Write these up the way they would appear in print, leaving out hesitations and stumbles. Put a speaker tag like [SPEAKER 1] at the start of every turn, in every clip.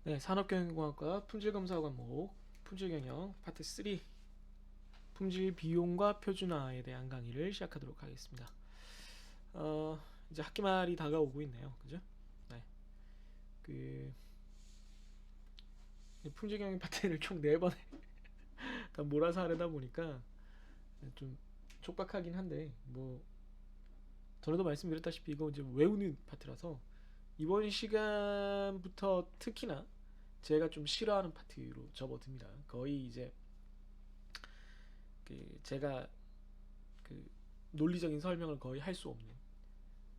[SPEAKER 1] 네, 산업경영공학과 품질검사 과목 품질경영 파트 3 품질 비용과 표준화에 대한 강의를 시작하도록 하겠습니다. 이제 학기 말이 다가오고 있네요. 그죠? 네. 그 품질경영 파트를 총 4번에 다 몰아서 하려다 보니까 좀 촉박하긴 한데 뭐 전에도 말씀드렸다시피 이거 이제 외우는 파트라서 이번 시간부터 특히나 제가 좀 싫어하는 파트로 접어듭니다. 거의 이제 제가 그 논리적인 설명을 거의 할 수 없는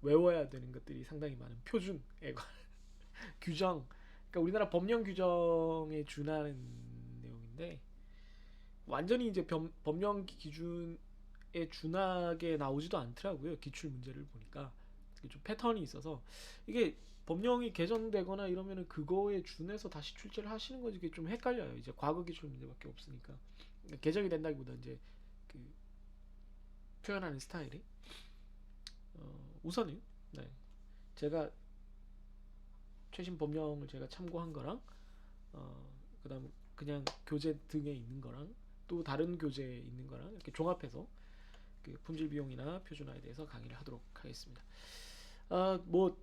[SPEAKER 1] 외워야 되는 것들이 상당히 많은 표준에 규정, 그러니까 우리나라 법령 규정에 준하는 내용인데 완전히 이제 법령 기준에 준하게 나오지도 않더라고요. 기출 문제를 보니까 좀 패턴이 있어서 이게 법령이 개정되거나 이러면은 그거에 준해서 다시 출제를 하시는 거지. 이게 좀 헷갈려요. 이제 과거 기출 문제밖에 없으니까. 그러니까 개정이 된다기보다 이제 그 표현하는 스타일이 우선은 네, 제가 최신 법령을 제가 참고한 거랑 그다음 그냥 교재 등에 있는 거랑 또 다른 교재에 있는 거랑 이렇게 종합해서 그 품질 비용이나 표준화에 대해서 강의를 하도록 하겠습니다. 뭐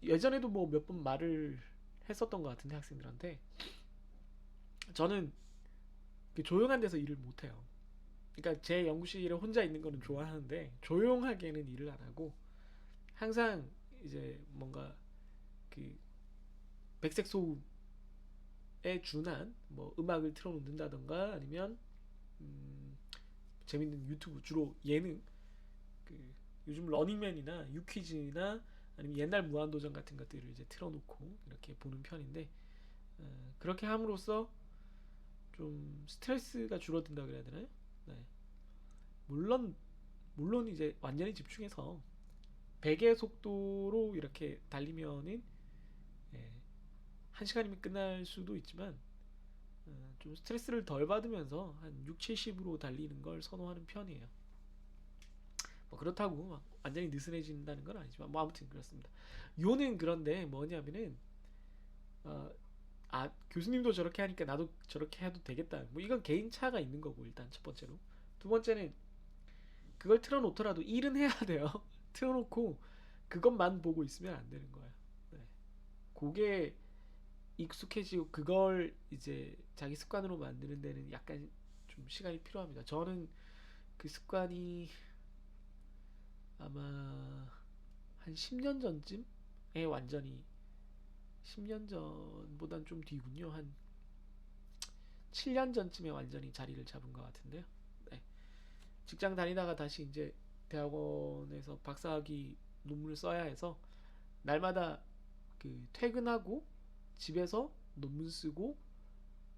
[SPEAKER 1] 예전에도 뭐 몇 번 말을 했었던 것 같은데 학생들한테 저는 조용한 데서 일을 못 해요. 그러니까 제 연구실에 혼자 있는 거는 좋아하는데 조용하게는 일을 안 하고 항상 이제 뭔가 그 백색 소음에 준한 뭐 음악을 틀어놓는다던가 아니면 음, 재밌는 유튜브 주로 예능 그 요즘 러닝맨이나 유퀴즈나 아니면 옛날 무한도전 같은 것들을 이제 틀어놓고 이렇게 보는 편인데 그렇게 함으로써 좀 스트레스가 줄어든다 그래야 되나요? 네. 물론 물론 이제 완전히 집중해서 100의 속도로 이렇게 달리면은 예, 1시간이면 끝날 수도 있지만 좀 스트레스를 덜 받으면서 한 6, 70으로 달리는 걸 선호하는 편이에요. 뭐 그렇다고 막 완전히 느슨해진다는 건 아니지만 뭐 아무튼 그렇습니다. 요는 그런데 뭐냐면은 어, 교수님도 저렇게 하니까 나도 저렇게 해도 되겠다. 뭐 이건 개인 차가 있는 거고 일단 첫 번째로. 두 번째는 그걸 틀어놓더라도 일은 해야 돼요. 틀어놓고 그것만 보고 있으면 안 되는 거예요. 네. 그게 익숙해지고 그걸 이제 자기 습관으로 만드는 데는 약간 좀 시간이 필요합니다. 저는 그 습관이 아마 한 10년 전쯤에 완전히 10년 전보단 좀 뒤군요. 한 7년 전쯤에 완전히 자리를 잡은 것 같은데요. 네. 직장 다니다가 다시 이제 대학원에서 박사학위 논문을 써야 해서 날마다 그 퇴근하고 집에서 논문 쓰고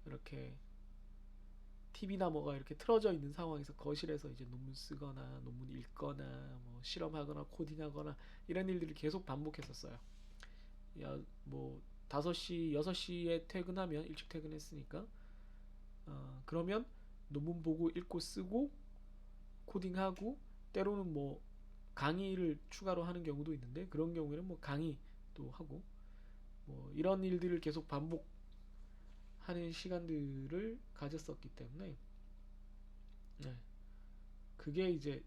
[SPEAKER 1] 이렇게 TV나 뭐가 이렇게 틀어져 있는 상황에서 거실에서 이제 논문 쓰거나 논문 읽거나 뭐 실험하거나 코딩하거나 이런 일들을 계속 반복했었어요. 뭐 5시, 6시에 퇴근하면 일찍 퇴근했으니까 그러면 논문 보고 읽고 쓰고 코딩하고 때로는 뭐 강의를 추가로 하는 경우도 있는데 그런 경우에는 뭐 강의도 하고 뭐 이런 일들을 계속 반복하는 시간들을 가졌었기 때문에 네. 그게 이제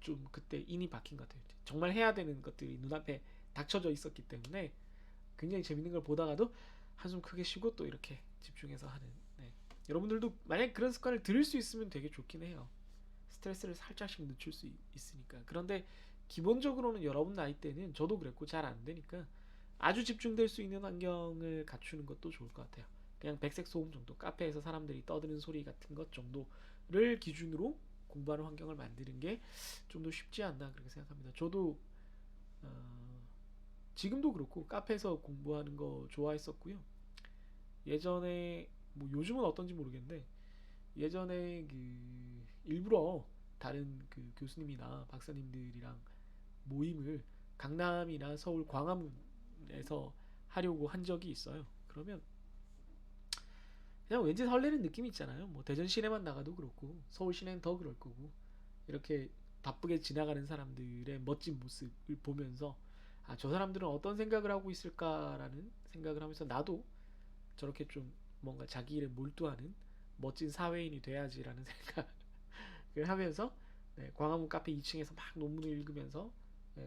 [SPEAKER 1] 좀 그때 인이 박힌 것 같아요. 정말 해야 되는 것들이 눈앞에 닥쳐져 있었기 때문에 굉장히 재밌는 걸 보다가도 한숨 크게 쉬고 또 이렇게 집중해서 하는. 네. 여러분들도 만약 그런 습관을 들일 수 있으면 되게 좋긴 해요. 스트레스를 살짝씩 늦출 수 있으니까. 그런데 기본적으로는 여러분 나이 때는 저도 그랬고 잘 안 되니까 아주 집중될 수 있는 환경을 갖추는 것도 좋을 것 같아요. 그냥 백색 소음 정도, 카페에서 사람들이 떠드는 소리 같은 것 정도를 기준으로 공부하는 환경을 만드는 게 좀 더 쉽지 않나 그렇게 생각합니다. 저도 어, 지금도 그렇고 카페에서 공부하는 거 좋아했었고요. 예전에 뭐 요즘은 어떤지 모르겠는데 예전에 그 일부러 다른 그 교수님이나 박사님들이랑 모임을 강남이나 서울 광화문에서 하려고 한 적이 있어요. 그러면 그냥 왠지 설레는 느낌이 있잖아요. 뭐 대전 시내만 나가도 그렇고 서울 시내는 더 그럴 거고 이렇게 바쁘게 지나가는 사람들의 멋진 모습을 보면서 저 사람들은 어떤 생각을 하고 있을까라는 생각을 하면서 나도 저렇게 좀 뭔가 자기 일에 몰두하는 멋진 사회인이 돼야지라는 생각을 하면서 광화문 카페 2층에서 막 논문을 읽으면서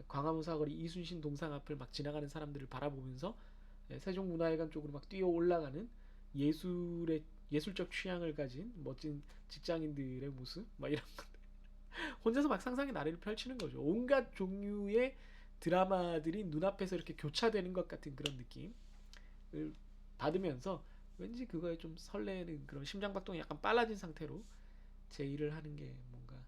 [SPEAKER 1] 광화문 사거리 이순신 동상 앞을 막 지나가는 사람들을 바라보면서 세종문화회관 쪽으로 막 뛰어 올라가는 예술의 예술적 취향을 가진 멋진 직장인들의 모습 막 이런 것 혼자서 막 상상의 나래를 펼치는 거죠. 온갖 종류의 드라마들이 눈앞에서 이렇게 교차되는 것 같은 그런 느낌을 받으면서 왠지 그거에 좀 설레는 그런 심장박동이 약간 빨라진 상태로 제 일을 하는 게 뭔가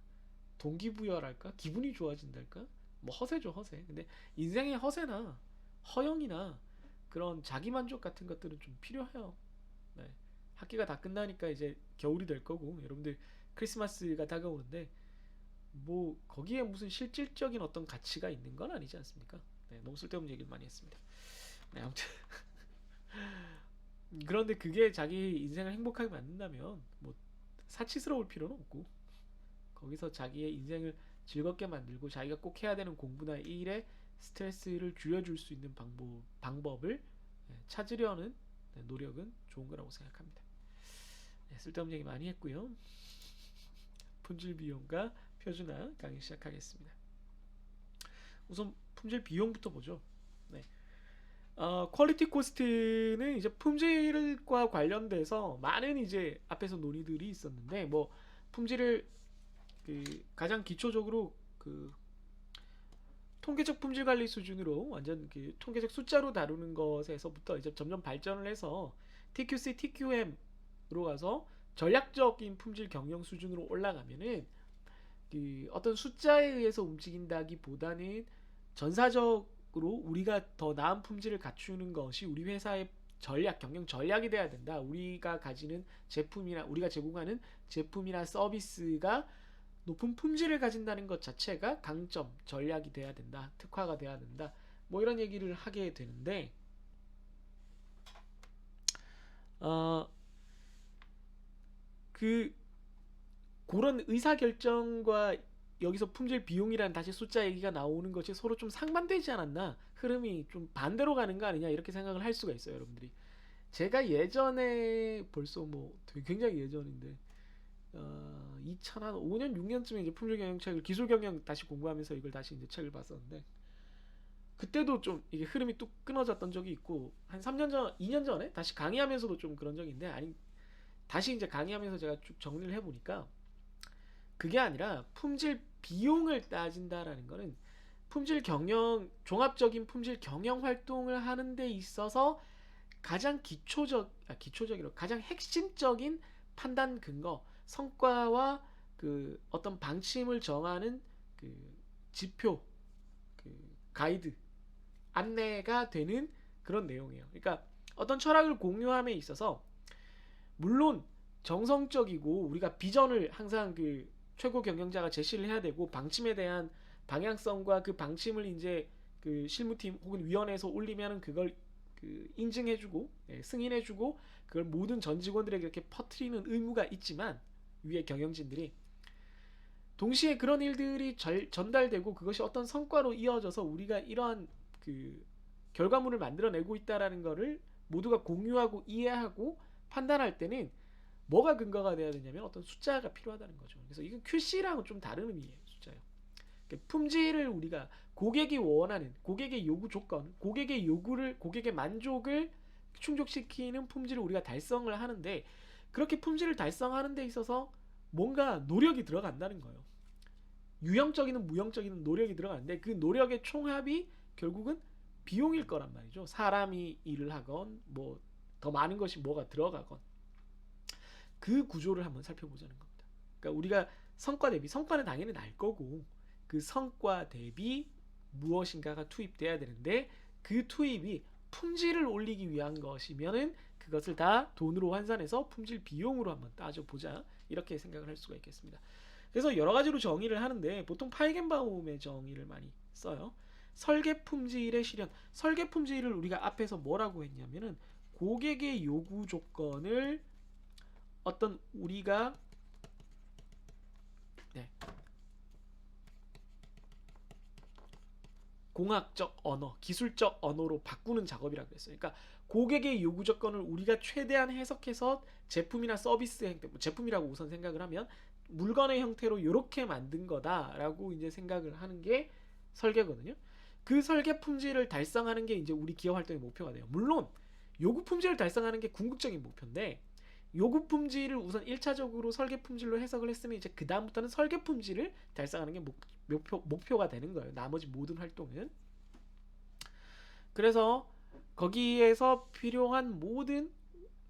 [SPEAKER 1] 동기부여랄까 기분이 좋아진달까 뭐 허세죠 허세. 근데 인생의 허세나 허영이나 그런 자기만족 같은 것들은 좀 필요해요. 네. 학기가 다 끝나니까 이제 겨울이 될 거고 여러분들 크리스마스가 다가오는데 뭐 거기에 무슨 실질적인 어떤 가치가 있는 건 아니지 않습니까? 네, 너무 쓸데없는 얘기를 많이 했습니다. 네, 아무튼 그런데 그게 자기 인생을 행복하게 만든다면 뭐 사치스러울 필요는 없고 거기서 자기의 인생을 즐겁게 만들고 자기가 꼭 해야 되는 공부나 일에 스트레스를 줄여줄 수 있는 방법을 찾으려는 노력은 좋은 거라고 생각합니다. 네, 쓸데없는 얘기 많이 했고요. 품질 비용과 표준화 강의 시작하겠습니다. 우선 품질 비용부터 보죠. 네. 퀄리티 코스트는 이제 품질과 관련돼서 많은 이제 앞에서 논의들이 있었는데 뭐 품질을 가장 기초적으로 통계적 품질 관리 수준으로 완전 통계적 숫자로 다루는 것에서부터 이제 점점 발전을 해서 TQC, TQM으로 가서 전략적인 품질 경영 수준으로 올라가면은 어떤 숫자에 의해서 움직인다기보다는 전사적으로 우리가 더 나은 품질을 갖추는 것이 우리 회사의 전략, 경영 전략이 돼야 된다. 우리가 가지는 제품이나 우리가 제공하는 제품이나 서비스가 높은 품질을 가진다는 것 자체가 강점, 전략이 돼야 된다. 특화가 돼야 된다. 뭐 이런 얘기를 하게 되는데 어, 그 그런 의사결정과 여기서 품질 비용이라는 다시 숫자 얘기가 나오는 것이 서로 좀 상반되지 않았나? 흐름이 좀 반대로 가는 거 아니냐? 이렇게 생각을 할 수가 있어요, 여러분들이. 제가 예전에 벌써 뭐 되게 굉장히 예전인데 2005년 6년쯤에 이제 품질 경영 책을 기술 경영 다시 공부하면서 이걸 다시 이제 책을 봤었는데 그때도 좀 이게 흐름이 뚝 끊어졌던 적이 있고 한 3년 전, 2년 전에 다시 강의하면서도 좀 그런 적이 있는데 아니 다시 이제 강의하면서 제가 쭉 정리를 해보니까 그게 아니라 품질 비용을 따진다라는 거는 품질 경영 종합적인 품질 경영 활동을 하는 데 있어서 가장 기초적이로 가장 핵심적인 판단 근거 성과와 어떤 방침을 정하는 그 지표 그 가이드 안내가 되는 그런 내용이에요. 그러니까 어떤 철학을 공유함에 있어서 물론 정성적이고 우리가 비전을 항상 최고 경영자가 제시를 해야 되고 방침에 대한 방향성과 그 방침을 이제 실무팀 혹은 위원회에서 올리면 그걸 인증해주고 승인해주고 그걸 모든 전 직원들에게 이렇게 퍼뜨리는 의무가 있지만 위에 경영진들이 동시에 그런 일들이 전달되고 그것이 어떤 성과로 이어져서 우리가 이러한 결과물을 만들어내고 있다라는 거를 모두가 공유하고 이해하고 판단할 때는 뭐가 근거가 돼야 되냐면 어떤 숫자가 필요하다는 거죠. 그래서 이건 QC랑은 좀 다른 의미예요. 숫자요. 품질을 우리가 고객이 원하는 고객의 요구 조건, 고객의 만족을 충족시키는 품질을 우리가 달성을 하는데 그렇게 품질을 달성하는 데 있어서 뭔가 노력이 들어간다는 거예요. 유형적이든 무형적이든 노력이 들어가는데 그 노력의 총합이 결국은 비용일 거란 말이죠. 사람이 일을 하건 뭐 더 많은 것이 뭐가 들어가건 그 구조를 한번 살펴보자는 겁니다. 그러니까 우리가 성과 대비 성과는 당연히 날 거고 그 성과 대비 무엇인가가 투입돼야 되는데 그 투입이 품질을 올리기 위한 것이면은 그것을 다 돈으로 환산해서 품질 비용으로 한번 따져보자 이렇게 생각을 할 수가 있겠습니다. 그래서 여러 가지로 정의를 하는데 보통 파이겐바움의 정의를 많이 써요. 설계 품질의 실현. 설계 품질을 우리가 앞에서 뭐라고 했냐면은 고객의 요구 조건을 어떤 우리가 공학적 언어, 기술적 언어로 바꾸는 작업이라고 했어요. 그러니까 고객의 요구 조건을 우리가 최대한 해석해서 제품이나 서비스 형태, 뭐 제품이라고 우선 생각을 하면 물건의 형태로 이렇게 만든 거다라고 이제 생각을 하는 게 설계거든요. 그 설계 품질을 달성하는 게 이제 우리 기업 활동의 목표가 돼요. 물론 요구 품질을 달성하는 게 궁극적인 목표인데 요구 품질을 우선 1차적으로 설계 품질로 해석을 했으면 이제 그 다음부터는 설계 품질을 달성하는 게 목표가 되는 거예요. 나머지 모든 활동은. 그래서 거기에서 필요한 모든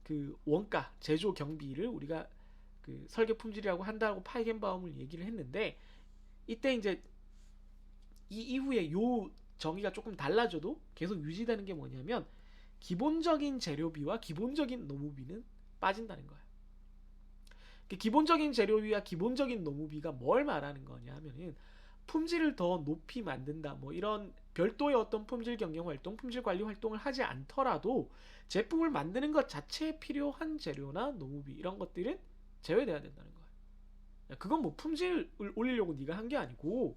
[SPEAKER 1] 그 원가, 제조 경비를 우리가 그 설계 품질이라고 한다고 파이겐바움을 얘기를 했는데 이때 이제 이 이후에 요 정의가 조금 달라져도 계속 유지되는 게 뭐냐면 기본적인 재료비와 기본적인 노무비는 빠진다는 거예요. 기본적인 재료비와 기본적인 노무비가 뭘 말하는 거냐 하면은 품질을 더 높이 만든다 뭐 이런 별도의 어떤 품질 경영 활동, 품질 관리 활동을 하지 않더라도 제품을 만드는 것 자체에 필요한 재료나 노무비 이런 것들은 제외돼야 된다는 거예요. 그건 뭐 품질을 올리려고 네가 한 게 아니고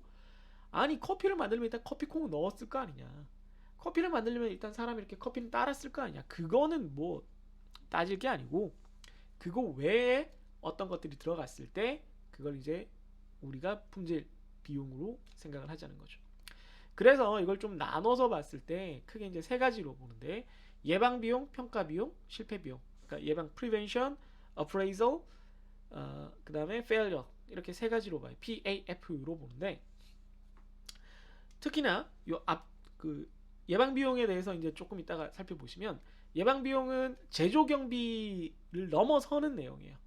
[SPEAKER 1] 아니 커피를 만들면 일단 커피콩을 넣었을 거 아니냐. 커피를 만들려면 일단 사람이 이렇게 커피는 따랐을 거 아니냐. 그거는 뭐 따질 게 아니고 그거 외에 어떤 것들이 들어갔을 때 그걸 이제 우리가 품질 비용으로 생각을 하자는 거죠. 그래서 이걸 좀 나눠서 봤을 때 크게 이제 세 가지로 보는데 예방 비용, 평가 비용, 실패 비용. 그러니까 예방 prevention, appraisal, 그다음에 failure 이렇게 세 가지로 봐요. PAF로 보는데 특히나 요 앞 그 예방 비용에 대해서 이제 조금 이따가 살펴보시면 예방 비용은 제조 경비를 넘어서는 내용이에요.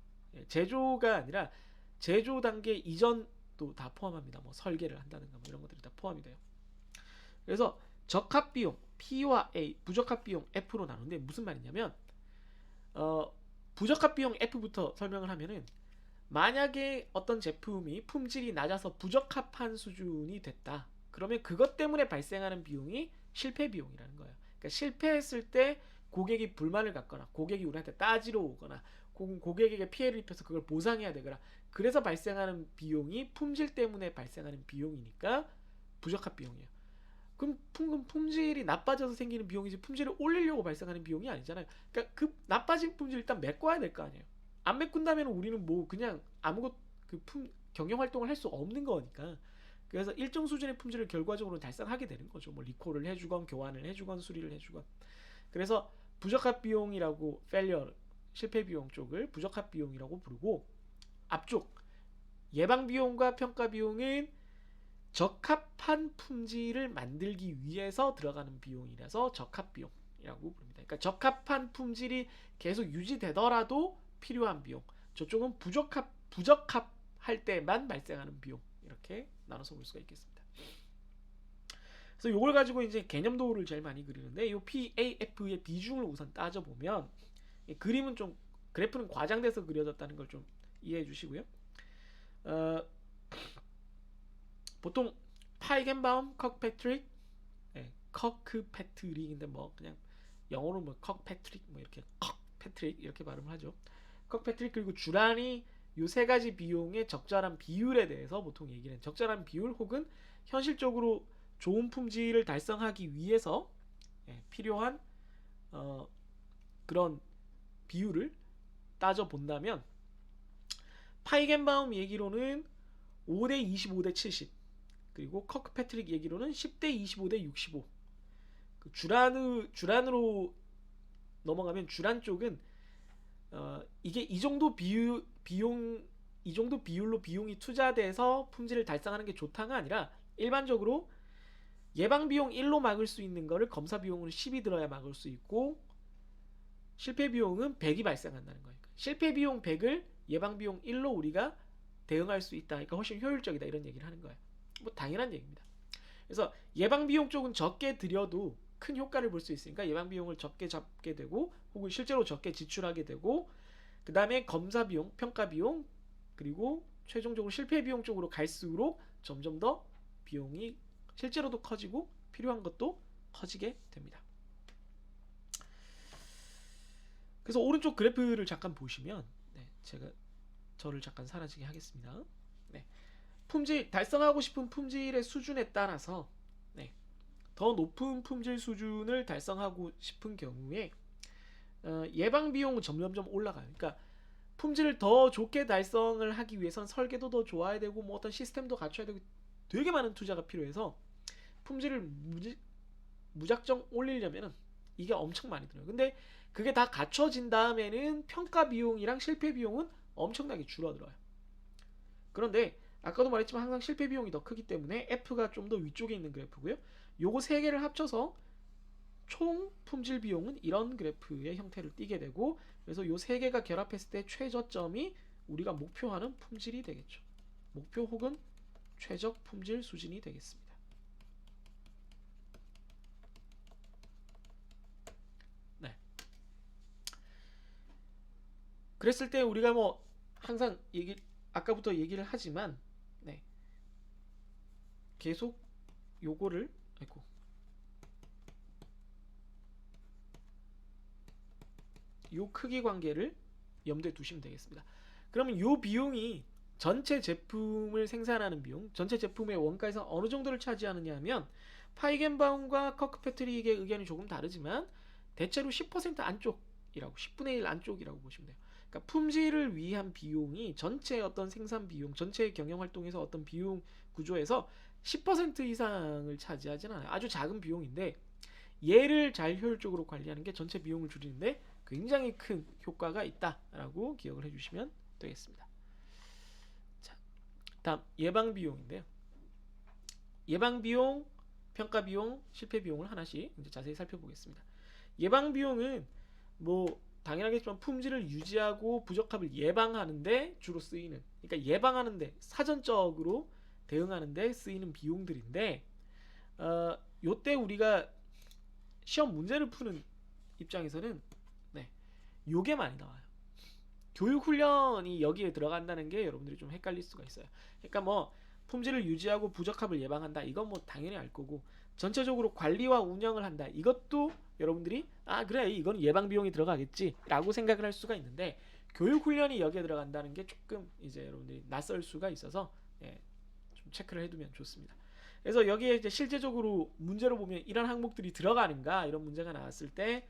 [SPEAKER 1] 제조가 아니라 제조 단계 이전도 다 포함합니다. 뭐 설계를 한다든가 뭐 이런 것들이 다 포함이 돼요. 그래서 적합 비용 P와 A, 부적합 비용 F로 나누는데 무슨 말이냐면 부적합 비용 F부터 설명을 하면은 만약에 어떤 제품이 품질이 낮아서 부적합한 수준이 됐다. 그러면 그것 때문에 발생하는 비용이 실패 비용이라는 거예요. 그러니까 실패했을 때 고객이 불만을 갖거나 고객이 우리한테 따지러 오거나 고객에게 피해를 입혀서 그걸 보상해야 되거나 그래서 발생하는 비용이 품질 때문에 발생하는 비용이니까 부적합 비용이에요. 그럼 품질이 나빠져서 생기는 비용이지 품질을 올리려고 발생하는 비용이 아니잖아요. 그러니까 그 나빠진 품질 일단 메꿔야 될 거 아니에요. 안 메꾼다면 우리는 뭐 그냥 아무것 경영 활동을 할 수 없는 거니까. 그래서 일정 수준의 품질을 결과적으로 달성하게 되는 거죠. 뭐 리콜을 해주건 교환을 해주건 수리를 해주건. 그래서 부적합 비용이라고 failure 실패 비용 쪽을 부적합 비용이라고 부르고 앞쪽 예방 비용과 평가 비용은 적합한 품질을 만들기 위해서 들어가는 비용이라서 적합 비용이라고 부릅니다. 그러니까 적합한 품질이 계속 유지되더라도 필요한 비용. 저쪽은 부적합할 때만 발생하는 비용. 이렇게 나눠서 볼 수가 있겠습니다. 그래서 이걸 가지고 이제 개념도를 제일 많이 그리는데 이 PAF의 비중을 우선 따져보면 그림은 좀 그래프는 과장돼서 그려졌다는 걸 좀 이해해 주시고요. 보통 파이겐바움, 컥패트릭, 커크패트릭인데 뭐 그냥 영어로 뭐 컥패트릭 뭐 이렇게 컥패트릭 이렇게 발음을 하죠. 컥패트릭 그리고 주란이 요 세 가지 비용의 적절한 비율에 대해서 보통 얘기를 해요. 적절한 비율 혹은 현실적으로 좋은 품질을 달성하기 위해서 필요한 그런 비율을 따져 본다면 파이겐바움 얘기로는 5대 25대 70 그리고 커크패트릭 얘기로는 10대 25대 65 그 주란으로 넘어가면 주란 쪽은 이게 이 정도 이 정도 비율로 비용이 투자돼서 품질을 달성하는 게 좋다가 아니라 일반적으로 예방 비용 1로 막을 수 있는 거를 검사 비용으로 10이 들어야 막을 수 있고 실패 비용은 100이 발생한다는 거예요. 실패 비용 100을 예방 비용 1로 우리가 대응할 수 있다. 그러니까 훨씬 효율적이다 이런 얘기를 하는 거예요. 뭐 당연한 얘기입니다. 그래서 예방 비용 쪽은 적게 들여도 큰 효과를 볼 수 있으니까 예방 비용을 적게 잡게 되고 혹은 실제로 적게 지출하게 되고 그 다음에 검사 비용, 평가 비용 그리고 최종적으로 실패 비용 쪽으로 갈수록 점점 더 비용이 실제로도 커지고 필요한 것도 커지게 됩니다. 그래서 오른쪽 그래프를 잠깐 보시면 제가 저를 잠깐 사라지게 하겠습니다. 품질 달성하고 싶은 품질의 수준에 따라서 더 높은 품질 수준을 달성하고 싶은 경우에 예방 비용은 점점점 올라가요. 그러니까 품질을 더 좋게 달성을 하기 위해선 설계도 더 좋아야 되고 뭐 어떤 시스템도 갖춰야 되고 되게 많은 투자가 필요해서 품질을 무작정 올리려면은 이게 엄청 많이 들어요. 근데 그게 다 갖춰진 다음에는 평가 비용이랑 실패 비용은 엄청나게 줄어들어요. 그런데 아까도 말했지만 항상 실패 비용이 더 크기 때문에 F가 좀 더 위쪽에 있는 그래프고요. 요거 세 개를 합쳐서 총 품질 비용은 이런 그래프의 형태를 띠게 되고, 그래서 요 세 개가 결합했을 때 최저점이 우리가 목표하는 품질이 되겠죠. 목표 혹은 최적 품질 수준이 되겠습니다. 네. 그랬을 때 우리가 뭐 항상 아까부터 얘기를 하지만, 네. 계속 요거를 요 크기 관계를 염두에 두시면 되겠습니다. 그러면 요 비용이 전체 제품을 생산하는 비용, 전체 제품의 원가에서 어느 정도를 차지하느냐 하면 파이겐바움과 커크패트릭의 의견이 조금 다르지만 대체로 10% 안쪽이라고, 10분의 1 안쪽이라고 보시면 돼요. 그러니까 품질을 위한 비용이 전체 어떤 생산 비용, 전체 경영 활동에서 어떤 비용 구조에서 10% 이상을 차지하진 않아요. 아주 작은 비용인데 얘를 잘 효율적으로 관리하는 게 전체 비용을 줄이는데 굉장히 큰 효과가 있다라고 기억을 해주시면 되겠습니다. 자, 다음 예방 비용인데요. 예방 비용, 평가 비용, 실패 비용을 하나씩 이제 자세히 살펴보겠습니다. 예방 비용은 뭐 당연하겠지만 품질을 유지하고 부적합을 예방하는데 주로 쓰이는, 그러니까 예방하는데 사전적으로 대응하는데 쓰이는 비용들인데, 요때 우리가 시험 문제를 푸는 입장에서는 요게 많이 나와요. 교육 훈련이 여기에 들어간다는 게 여러분들이 좀 헷갈릴 수가 있어요. 그러니까 뭐 품질을 유지하고 부적합을 예방한다, 이건 뭐 당연히 알 거고, 전체적으로 관리와 운영을 한다, 이것도 여러분들이 그래 이건 예방 비용이 들어가겠지 라고 생각을 할 수가 있는데, 교육 훈련이 여기에 들어간다는 게 조금 이제 여러분들이 낯설 수가 있어서 좀 체크를 해두면 좋습니다. 그래서 여기에 이제 실제적으로 문제로 보면 이런 항목들이 들어가는가, 이런 문제가 나왔을 때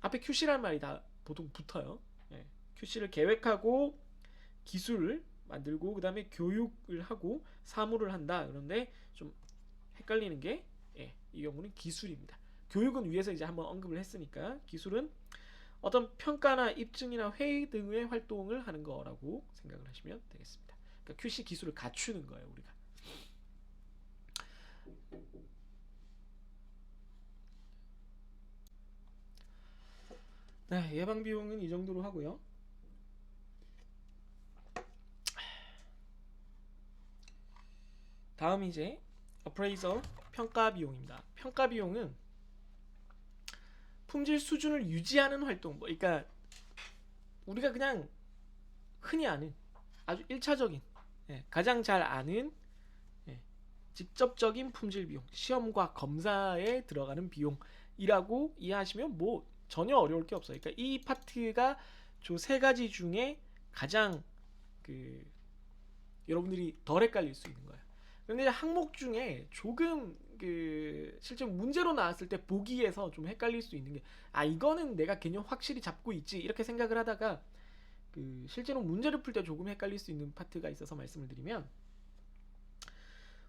[SPEAKER 1] 앞에 QC라는 말이 다 보통 붙어요. QC를 계획하고 기술을 만들고 그 다음에 교육을 하고 사무를 한다. 그런데 좀 헷갈리는 게 이 경우는 기술입니다. 교육은 위에서 이제 한번 언급을 했으니까 기술은 어떤 평가나 입증이나 회의 등의 활동을 하는 거라고 생각을 하시면 되겠습니다. 그러니까 QC 기술을 갖추는 거예요, 우리가. 네, 예방 비용은 이 정도로 하고요. 다음 이제 어프레이저 평가 비용입니다. 평가 비용은 품질 수준을 유지하는 활동, 그러니까 우리가 그냥 흔히 아는 아주 1차적인 가장 잘 아는 직접적인 품질 비용, 시험과 검사에 들어가는 비용이라고 이해하시면 뭐 전혀 어려울 게 없어요. 그러니까 이 파트가 저 세 가지 중에 가장 여러분들이 덜 헷갈릴 수 있는 거예요. 그런데 항목 중에 조금 실제 문제로 나왔을 때 보기에서 좀 헷갈릴 수 있는 게, 이거는 내가 개념 확실히 잡고 있지 이렇게 생각을 하다가 실제로 문제를 풀 때 조금 헷갈릴 수 있는 파트가 있어서 말씀을 드리면,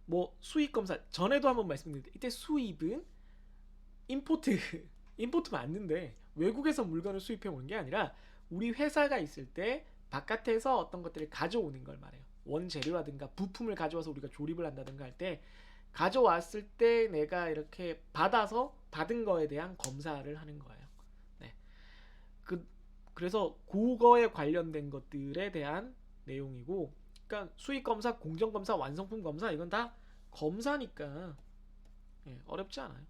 [SPEAKER 1] 뭐 수입 검사 전에도 한번 말씀드렸는데, 이때 수입은 임포트 맞는데 외국에서 물건을 수입해 오는 게 아니라 우리 회사가 있을 때 바깥에서 어떤 것들을 가져오는 걸 말해요. 원재료라든가 부품을 가져와서 우리가 조립을 한다든가 할 때 가져왔을 때 내가 이렇게 받아서 받은 거에 대한 검사를 하는 거예요. 네. 그래서 그거에 관련된 것들에 대한 내용이고, 그러니까 수익 검사, 공정 검사, 완성품 검사, 이건 다 검사니까 어렵지 않아요.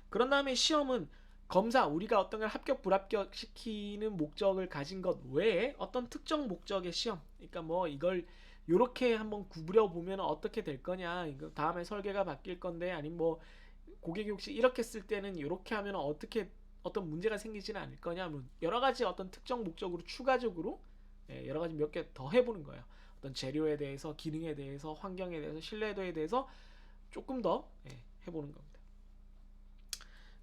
[SPEAKER 1] 그런 다음에 시험은 검사, 우리가 어떤 걸 합격 불합격 시키는 목적을 가진 것 외에 어떤 특정 목적의 시험, 그러니까 뭐 이걸 요렇게 한번 구부려 보면 어떻게 될 거냐, 이거 다음에 설계가 바뀔 건데, 아니면 뭐 고객이 혹시 이렇게 쓸 때는 이렇게 하면 어떻게 어떤 문제가 생기지는 않을 거냐, 뭐 여러 가지 어떤 특정 목적으로 추가적으로 여러 가지 몇 개 더 해보는 거예요. 어떤 재료에 대해서, 기능에 대해서, 환경에 대해서, 신뢰도에 대해서 조금 더 해보는 겁니다.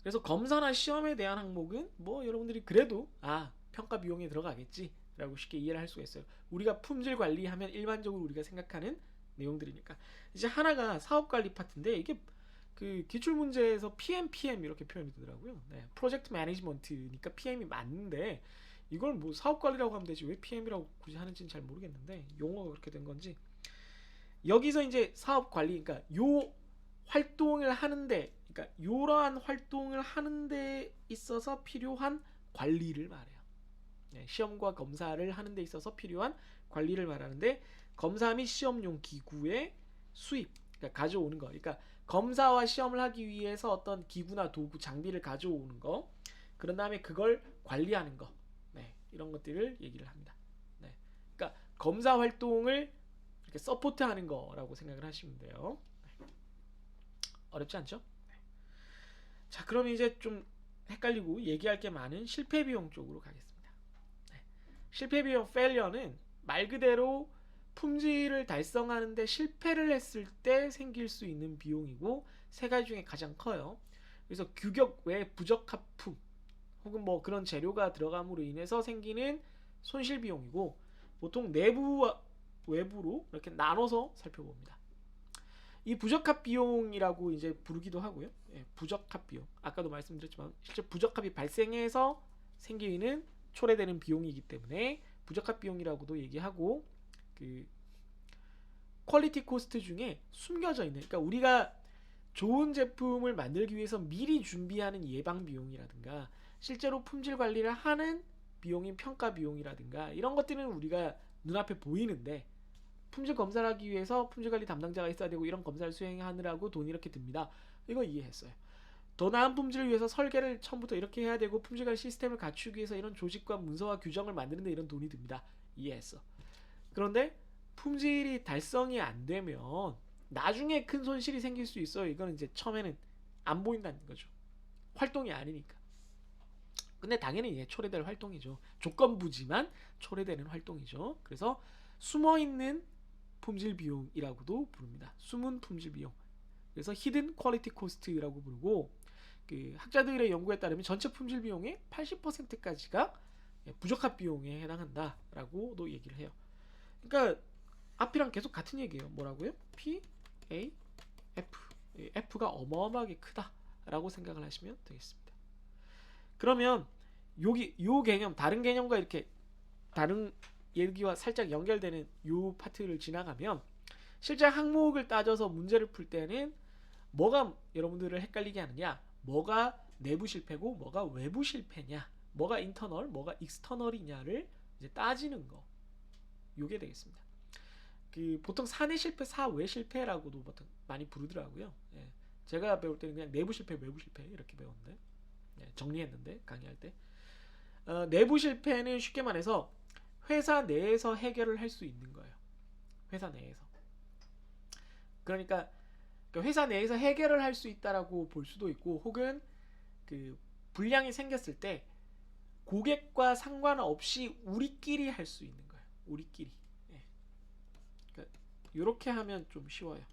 [SPEAKER 1] 그래서 검사나 시험에 대한 항목은 뭐 여러분들이 그래도 평가 비용에 들어가겠지라고 쉽게 이해를 할 수가 있어요. 우리가 품질 관리하면 일반적으로 우리가 생각하는 내용들이니까. 이제 하나가 사업 관리 파트인데 이게 그 기출 문제에서 PM 이렇게 표현이 되더라고요. 네, 프로젝트 매니지먼트니까 PM이 맞는데 이걸 뭐 사업 관리라고 하면 되지 왜 PM이라고 굳이 하는지는 잘 모르겠는데 용어가 그렇게 된 건지. 여기서 이제 사업 관리, 그러니까 요 활동을 하는데, 그러니까 이러한 활동을 하는데 있어서 필요한 관리를 말해요. 네, 시험과 검사를 하는 데 있어서 필요한 관리를 말하는데, 검사 및 시험용 기구의 수입, 그러니까 가져오는 거. 그러니까 검사와 시험을 하기 위해서 어떤 기구나 도구, 장비를 가져오는 거. 그런 다음에 그걸 관리하는 거. 네, 이런 것들을 얘기를 합니다. 네, 그러니까 검사 활동을 이렇게 서포트하는 거라고 생각을 하시면 돼요. 네. 어렵지 않죠? 네. 자, 그럼 이제 좀 헷갈리고 얘기할 게 많은 실패 비용 쪽으로 가겠습니다. 네. 실패 비용 failure는 말 그대로 품질을 달성하는데 실패를 했을 때 생길 수 있는 비용이고 세 가지 중에 가장 커요. 그래서 규격 외 부적합품 혹은 뭐 그런 재료가 들어감으로 인해서 생기는 손실 비용이고 보통 내부와 외부로 이렇게 나눠서 살펴봅니다. 이 부적합 비용이라고 이제 부르기도 하고요. 예, 부적합 비용. 아까도 말씀드렸지만 실제 부적합이 발생해서 생기는 초래되는 비용이기 때문에 부적합 비용이라고도 얘기하고 그 퀄리티 코스트 중에 숨겨져 있는, 그러니까 우리가 좋은 제품을 만들기 위해서 미리 준비하는 예방 비용이라든가 실제로 품질 관리를 하는 비용인 평가 비용이라든가 이런 것들은 우리가 눈앞에 보이는데 품질 검사를 하기 위해서 품질관리 담당자가 있어야 되고 이런 검사를 수행하느라고 돈이 이렇게 듭니다. 이거 이해했어요. 더 나은 품질을 위해서 설계를 처음부터 이렇게 해야 되고 품질관리 시스템을 갖추기 위해서 이런 조직과 문서와 규정을 만드는데 이런 돈이 듭니다. 이해했어. 그런데 품질이 달성이 안 되면 나중에 큰 손실이 생길 수 있어요. 이거는 이제 처음에는 안 보인다는 거죠. 활동이 아니니까. 근데 당연히 초래될 활동이죠. 조건부지만 초래되는 활동이죠. 그래서 숨어있는 품질 비용이라고도 부릅니다. 숨은 품질 비용. 그래서 히든 퀄리티 코스트라고 부르고 그 학자들의 연구에 따르면 전체 품질 비용의 80%까지가 부적합 비용에 해당한다라고도 얘기를 해요. 그러니까 앞이랑 계속 같은 얘기예요. 뭐라고요? P, A, F. F가 어마어마하게 크다라고 생각을 하시면 되겠습니다. 그러면 요 개념, 다른 개념과 이렇게 다른 얘기와 살짝 연결되는 요 파트를 지나가면 실제 항목을 따져서 문제를 풀 때는 뭐가 여러분들을 헷갈리게 하느냐, 뭐가 내부 실패고 뭐가 외부 실패냐, 뭐가 인터널, 뭐가 익스터널이냐를 이제 따지는 거. 요게 되겠습니다. 그 보통 사내 실패, 사외 실패라고도 보통 많이 부르더라고요. 예. 제가 배울 때는 그냥 내부 실패, 외부 실패 이렇게 배웠는데 정리했는데 강의할 때 내부 실패는 쉽게 말해서 회사 내에서 해결을 할 수 있는 거예요. 회사 내에서. 그러니까 회사 내에서 해결을 할 수 있다라고 볼 수도 있고 혹은 그 불량이 생겼을 때 고객과 상관없이 우리끼리 할 수 있는 거예요. 우리끼리. 예. 그러니까 이렇게 하면 좀 쉬워요.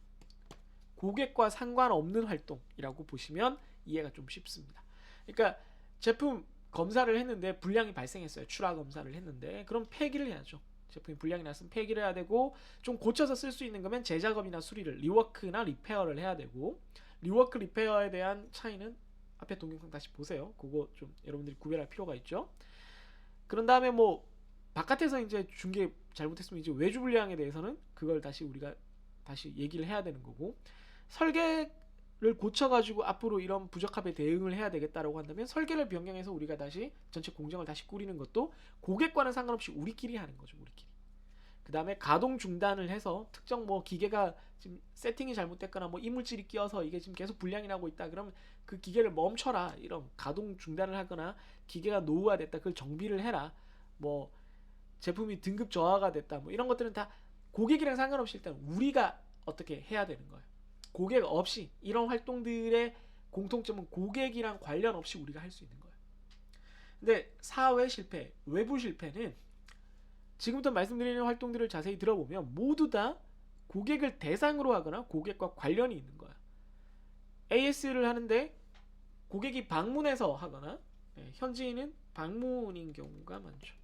[SPEAKER 1] 고객과 상관없는 활동이라고 보시면 이해가 좀 쉽습니다. 그러니까 제품 검사를 했는데 불량이 발생했어요. 출하 검사를 했는데 그럼 폐기를 해야죠. 제품이 불량이 났으면 폐기를 해야 되고 좀 고쳐서 쓸 수 있는 거면 재작업이나 수리를, 리워크나 리페어를 해야 되고 리워크, 리페어에 대한 차이는 앞에 동영상 다시 보세요. 그거 좀 여러분들이 구별할 필요가 있죠. 그런 다음에 뭐 바깥에서 이제 중개 잘못했으면 이제 외주 불량에 대해서는 그걸 다시 우리가 다시 얘기를 해야 되는 거고 설계를 고쳐가지고 앞으로 이런 부적합에 대응을 해야 되겠다라고 한다면 설계를 변경해서 우리가 다시 전체 공정을 다시 꾸리는 것도 고객과는 상관없이 우리끼리 하는 거죠. 우리끼리. 그 다음에 가동 중단을 해서 특정 뭐 기계가 지금 세팅이 잘못됐거나 뭐 이물질이 끼어서 이게 지금 계속 불량이 나고 있다. 그러면 그 기계를 멈춰라. 이런 가동 중단을 하거나 기계가 노후화됐다. 그걸 정비를 해라. 뭐 제품이 등급 저하가 됐다. 뭐 이런 것들은 다 고객이랑 상관없이 일단 우리가 어떻게 해야 되는 거예요. 고객 없이 이런 활동들의 공통점은 고객이랑 관련 없이 우리가 할 수 있는 거예요. 근데 사회 실패, 외부 실패는 지금부터 말씀드리는 활동들을 자세히 들어보면 모두 다 고객을 대상으로 하거나 고객과 관련이 있는 거야. AS를 하는데 고객이 방문해서 하거나 현지인은 방문인 경우가 많죠.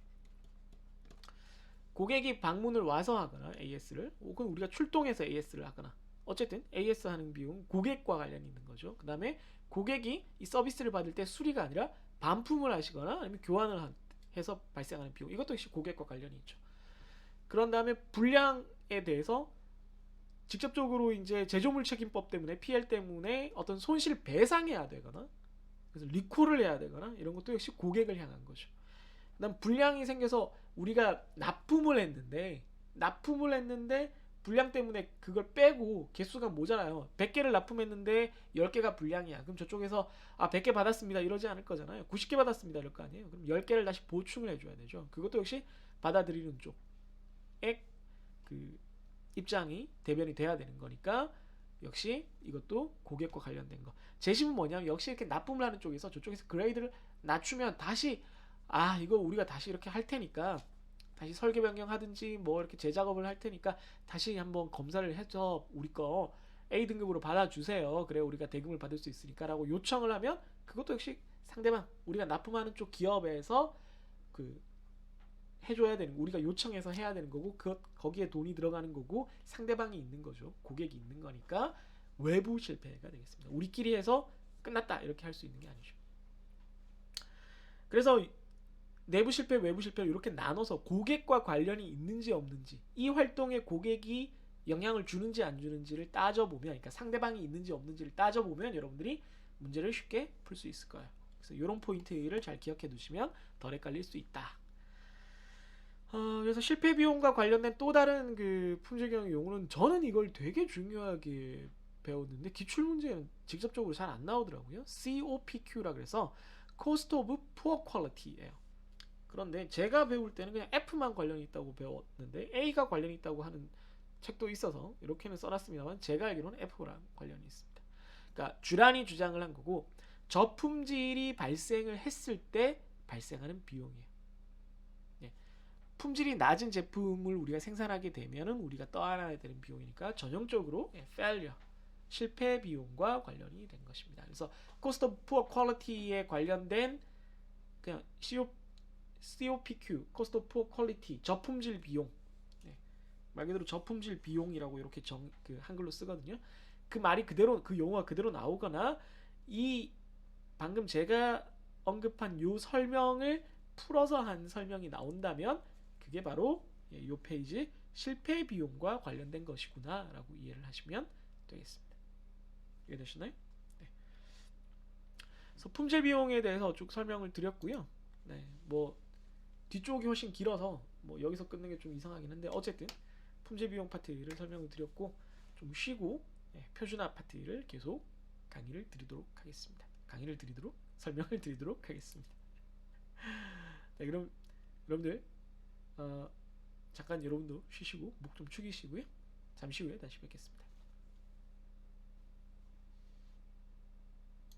[SPEAKER 1] 고객이 방문을 와서 하거나 AS를, 혹은 우리가 출동해서 AS를 하거나, 어쨌든 AS 하는 비용 고객과 관련이 있는 거죠. 그 다음에 고객이 이 서비스를 받을 때 수리가 아니라 반품을 하시거나 아니면 교환을 해서 발생하는 비용, 이것도 역시 고객과 관련이 있죠. 그런 다음에 불량에 대해서 직접적으로 이제 제조물 책임법 때문에 PL 때문에 어떤 손실 배상해야 되거나, 그래서 리콜을 해야 되거나, 이런 것도 역시 고객을 향한 거죠. 그다음 불량이 생겨서 우리가 납품을 했는데 불량 때문에 그걸 빼고 개수가 모자라요. 100개를 납품했는데 10개가 불량이야. 그럼 저쪽에서 100개 받았습니다 이러지 않을 거잖아요. 90개 받았습니다 이럴 거 아니에요. 그럼 10개를 다시 보충을 해줘야 되죠. 그것도 역시 받아들이는 쪽의 그 입장이 대변이 돼야 되는 거니까, 역시 이것도 고객과 관련된 거. 재심은 뭐냐면 역시 이렇게 납품을 하는 쪽에서 저쪽에서 그레이드를 낮추면 다시 이거 우리가 다시 이렇게 할 테니까, 다시 설계 변경하든지 뭐 이렇게 재작업을 할 테니까 다시 한번 검사를 해서 우리 거 A 등급으로 받아주세요. 그래 우리가 대금을 받을 수 있으니까 라고 요청을 하면, 그것도 역시 상대방, 우리가 납품하는 쪽 기업에서 그 해줘야 되는, 우리가 요청해서 해야 되는 거고, 거기에 돈이 들어가는 거고, 상대방이 있는 거죠. 고객이 있는 거니까 외부 실패가 되겠습니다. 우리끼리 해서 끝났다 이렇게 할 수 있는 게 아니죠. 그래서 내부 실패, 외부 실패를 이렇게 나눠서 고객과 관련이 있는지 없는지, 이 활동에 고객이 영향을 주는지 안 주는지를 따져보면, 그러니까 상대방이 있는지 없는지를 따져보면 여러분들이 문제를 쉽게 풀 수 있을 거예요. 그래서 이런 포인트를 잘 기억해 두시면 덜 헷갈릴 수 있다. 그래서 실패 비용과 관련된 또 다른 그 품질 경영 용어는, 저는 이걸 되게 중요하게 배웠는데 기출 문제는 직접적으로 잘 안 나오더라고요. COPQ라 그래서 Cost of Poor Quality예요. 그런데 제가 배울 때는 그냥 F만 관련이 있다고 배웠는데 A가 관련이 있다고 하는 책도 있어서 이렇게는 써놨습니다만, 제가 알기로는 F랑 관련이 있습니다. 그러니까 주란이 주장을 한 거고, 저품질이 발생을 했을 때 발생하는 비용이에요. 품질이 낮은 제품을 우리가 생산하게 되면은 우리가 떠안아야 되는 비용이니까 전형적으로 failure, 실패 비용과 관련이 된 것입니다. 그래서 cost of poor quality에 관련된 그냥 COPQ, cost of poor quality, 저품질 비용, 말 그대로 저품질 비용이라고 이렇게 한글로 쓰거든요. 그 말이 그대로, 그 용어가 그대로 나오거나, 이 방금 제가 언급한 요 설명을 풀어서 한 설명이 나온다면, 그게 바로 이 페이지 실패 비용과 관련된 것이구나 라고 이해를 하시면 되겠습니다. 이해되시나요? 네. 그래서 품질 비용에 대해서 쭉 설명을 드렸고요. 뭐 뒤쪽이 훨씬 길어서 뭐 여기서 끊는 게 좀 이상하긴 한데, 어쨌든 품질 비용 파트를 설명을 드렸고, 좀 쉬고 표준화 파트를 계속 설명을 드리도록 하겠습니다. 네, 그럼 여러분들 잠깐 여러분도 쉬시고 목 좀 축이시고요. 잠시 후에 다시 뵙겠습니다.